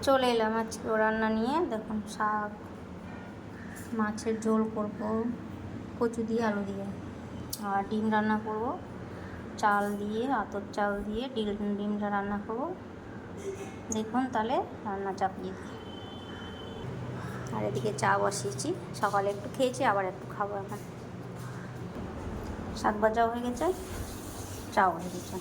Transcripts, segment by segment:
চলে এলাম আজকে রান্না নিয়ে। দেখুন, শাক, মাছের ঝোল করব কচু দিয়ে আলু দিয়ে, আর ডিম রান্না করব চাল দিয়ে, আতপ চাল দিয়ে ডিমটা রান্না করব। দেখুন তাহলে রান্না চাপিয়ে দিই। আর এদিকে চা বসিয়েছি, সকালে একটু খেয়েছি, আবার একটু খাবো। এখন শাক ভাজাও হয়ে গেছে, চাও হয়ে গেছে।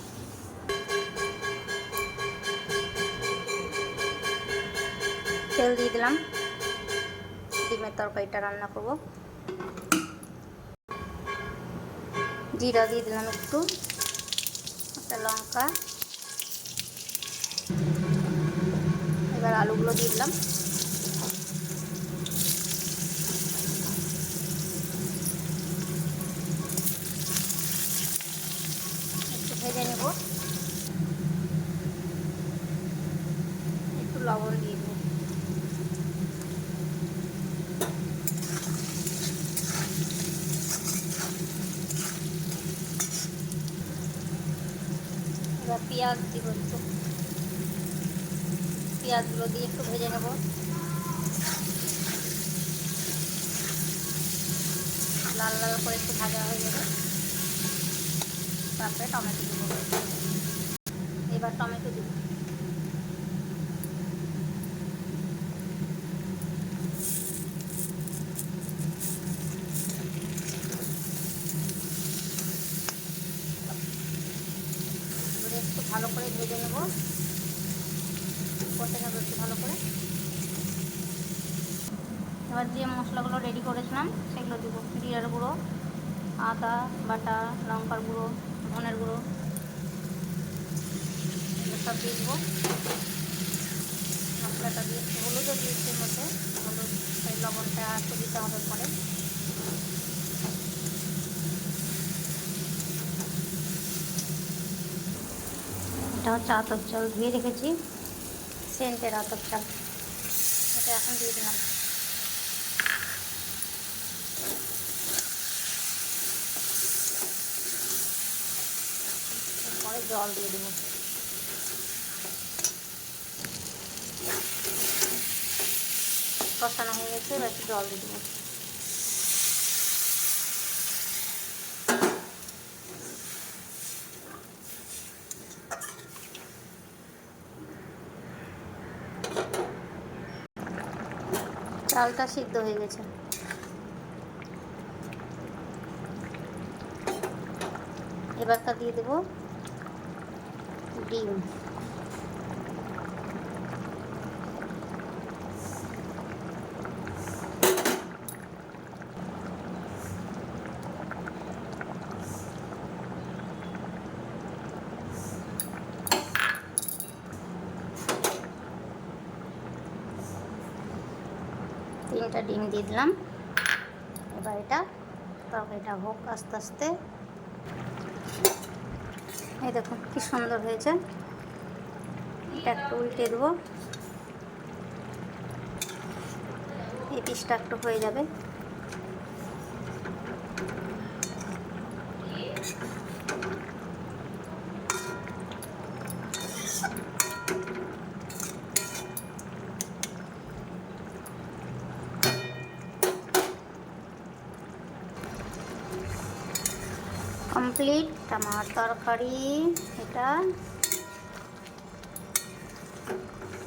তেল দিয়ে দিলাম, ডিমের তরকারিটা রান্না করব। জিরা দিয়ে দিলাম একটু, একটা লঙ্কা। এবার আলুগুলো দিয়ে দিলাম। একটু ভেজে নেব, একটু লবণ দিয়ে দেব। এবার পেঁয়াজ দিব, একটু পেঁয়াজগুলো দিয়ে একটু ভেজে নেব। লাল লাল করে একটু ভাজা হয়ে যাবে, তারপরে টমেটো দেবো। এবার টমেটো দেবো। এবারে একটু ভালো করে ভেজে নেব, কষে নেবো একটু ভালো করে। এবার যে মশলাগুলো রেডি করেছিলাম সেগুলো দেবো। জিরার গুঁড়ো, আদা বাটা, লঙ্কার গুঁড়ো, ধনের গুঁড়ো, এগুলো সব দিয়ে দেবো। মশলাটা দিয়ে একটু হলুদও দিয়েছি এর মধ্যে, হলুদ এই লবণটা একটু দিতে হবে পরে। এটা হচ্ছে আতপ চাল ধুয়ে রেখেছি, সেন্টের আতপ চাল, এটা এখন দিয়ে দিলাম। পরে জল দিয়ে দেবো। কষানো হয়ে গেছে, এবার একটু জল দিয়ে দেবো। চালটা সিদ্ধ হয়ে গেছে, এবার তা দিয়ে দেবো ডিম। তিনটা ডিম দিয়ে দিলাম। এবার এটা তরকারিটা হোক আস্তে আস্তে। এই দেখুন কি সুন্দর হয়েছে। এটা একটু উল্টে দেবো, এই পিসটা একটু হয়ে যাবে। কমপ্লিট আমার তরকারি। এটা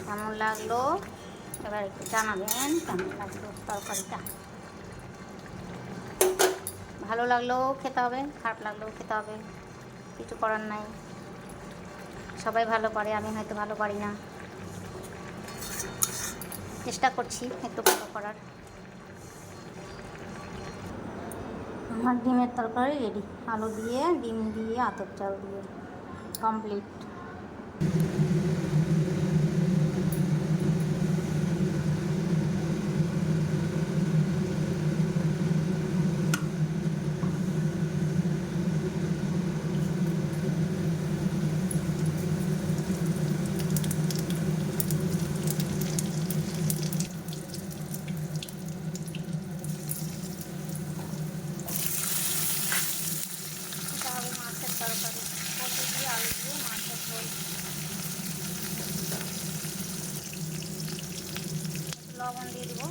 কেমন লাগলো এবার একটু জানাবেন, কেমন লাগলো তরকারিটা। ভালো লাগলেও খেতে হবে, খারাপ লাগলেও খেতে হবে, কিছু করার নাই। সবাই ভালো পারে, আমি হয়তো ভালো পারি না, চেষ্টা করছি একটু ভালো করার। আমার ডিমের তরকারি রেডি, আলু দিয়ে, ডিম দিয়ে, আতপ চাল দিয়ে কমপ্লিট। এটা হবে মাছের তরকারি, কচু দিয়ে আলু দিয়ে মাছের ঝোল। লবণ দিয়ে দেবো।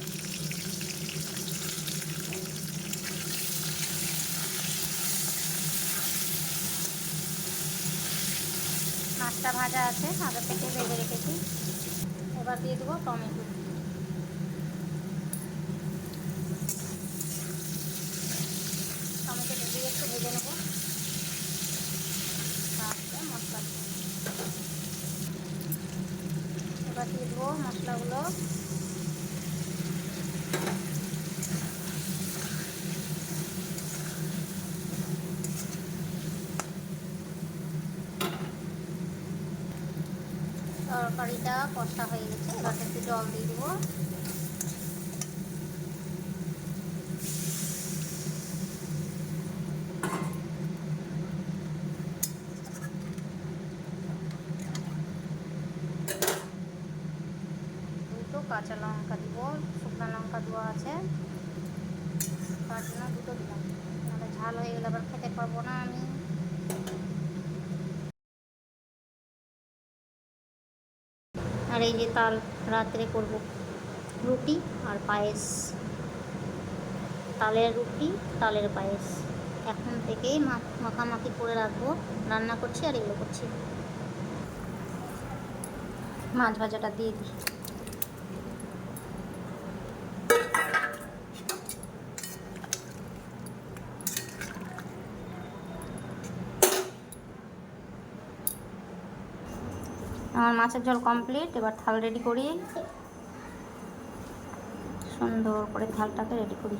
মাছটা ভাজা আছে, আগে থেকে ভেজে রেখেছি। এবার দিয়ে দেবো টমেটো। টমেটো দিয়ে একটু ভেজে নেবো, তারপরে মশলা দেবো। এবার দিয়ে দেবো মশলাগুলো। তরকারিটা কষা হয়ে গেছে, এবার একটু জল দিয়ে দেবো। দুটো কাঁচা লঙ্কা দিব, শুকনো লঙ্কা দেওয়া আছে, তার জন্য দুটো দিলাম, নাহলে ঝাল হয়ে গেলে আবার খেতে পারবো না আমি। আর এই যে তাল রাত্রে করব রুটি আর পায়েস, তালের রুটি তালের পায়েস। এখন থেকেই মাখামাখি করে রাখবো, রান্না করছি আর এগুলো করছি। মাছ ভাজাটা দিয়ে দিই। আমার মাছের ঝোল কমপ্লিট, এবার থাল রেডি করি, সুন্দর করে থালটাকে রেডি করি।